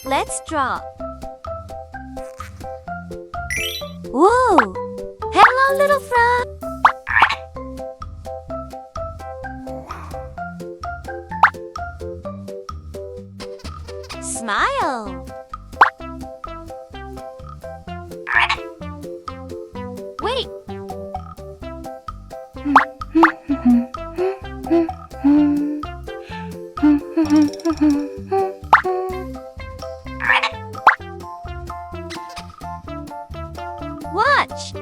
Let's draw. Whoa! Hello, little frog! Smile! Wait! Watch!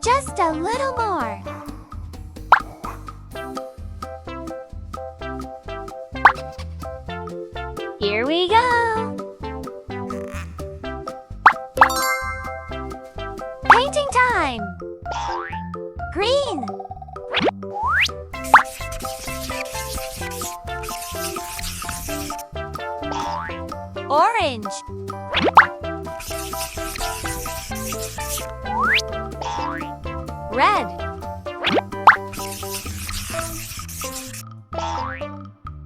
Just a little more. Here we go. Painting time. Green. Orange. Red.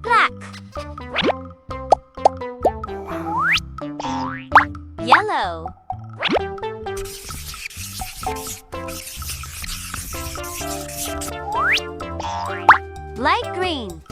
Black. Yellow. Light green.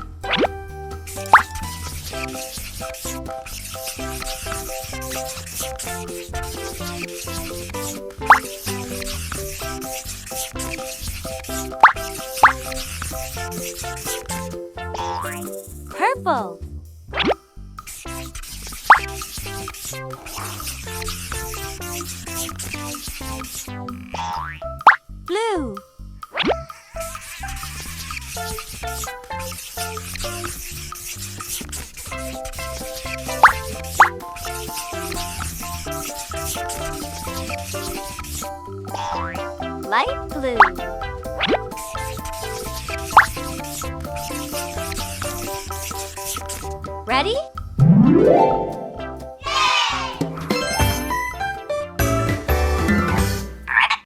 Purple. Blue. Light blue. Ready?